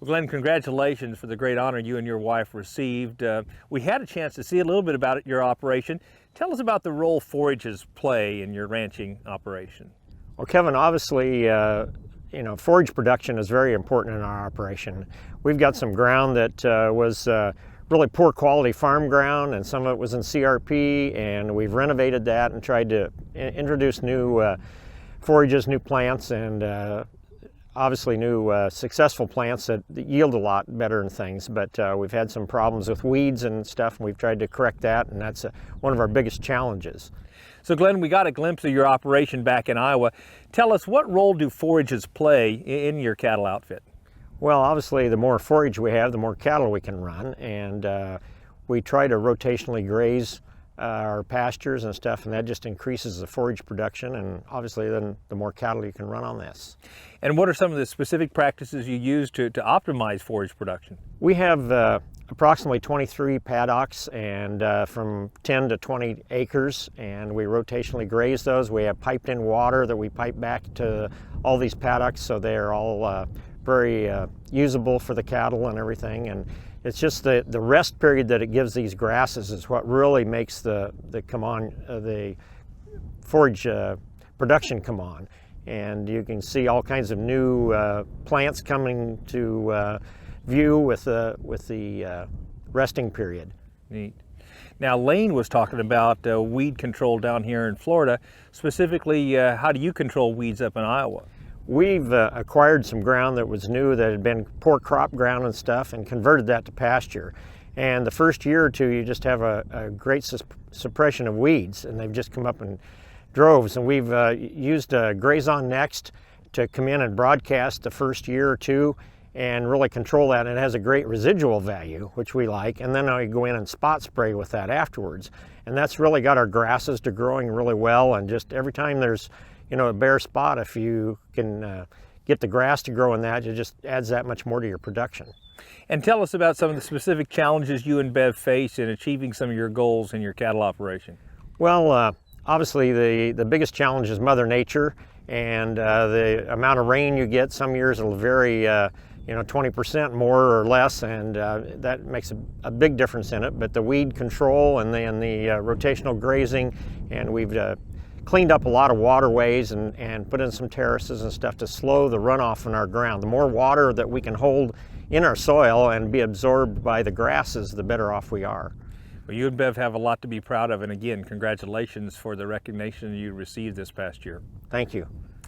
Well, Glenn, congratulations for the great honor you and your wife received. We had a chance to see a little bit about your operation. Tell us about the role forages play in your ranching operation. Well, Kevin, obviously, forage production is very important in our operation. We've got some ground that was really poor quality farm ground, and some of it was in CRP, and we've renovated that and tried to introduce new forages, new plants, and obviously new successful plants that yield a lot better and things. But we've had some problems with weeds and stuff, and we've tried to correct that, and that's one of our biggest challenges. So Glenn, we got a glimpse of your operation back in Iowa. Tell us, what role do forages play in your cattle outfit? Well, obviously the more forage we have, the more cattle we can run, and we try to rotationally graze our pastures and stuff, and that just increases the forage production, and obviously then the more cattle you can run on this. And what are some of the specific practices you use to optimize forage production? We have approximately 23 paddocks, and from 10 to 20 acres, and we rotationally graze those. We have piped in water that we pipe back to all these paddocks, so they're all very usable for the cattle and everything. And it's just the rest period that it gives these grasses is what really makes the forage production come on. And you can see all kinds of new plants coming to view with the resting period. Neat. Now, Lane was talking about weed control down here in Florida. Specifically, how do you control weeds up in Iowa? We've acquired some ground that was new, that had been poor crop ground and stuff, and converted that to pasture. And the first year or two, you just have a great suppression of weeds, and they've just come up in droves. And we've used Graze On Next to come in and broadcast the first year or two and really control that. And it has a great residual value, which we like. And then I go in and spot spray with that afterwards. And that's really got our grasses to growing really well. And just every time there's a bare spot, if you can get the grass to grow in that, it just adds that much more to your production. And tell us about some of the specific challenges you and Bev face in achieving some of your goals in your cattle operation. Well, obviously the biggest challenge is Mother Nature, and the amount of rain you get. Some years it'll vary 20% more or less, and that makes a big difference in it. But the weed control and then the rotational grazing, and we've cleaned up a lot of waterways and put in some terraces and stuff to slow the runoff in our ground. The more water that we can hold in our soil and be absorbed by the grasses, the better off we are. Well, you and Bev have a lot to be proud of, and again, congratulations for the recognition you received this past year. Thank you.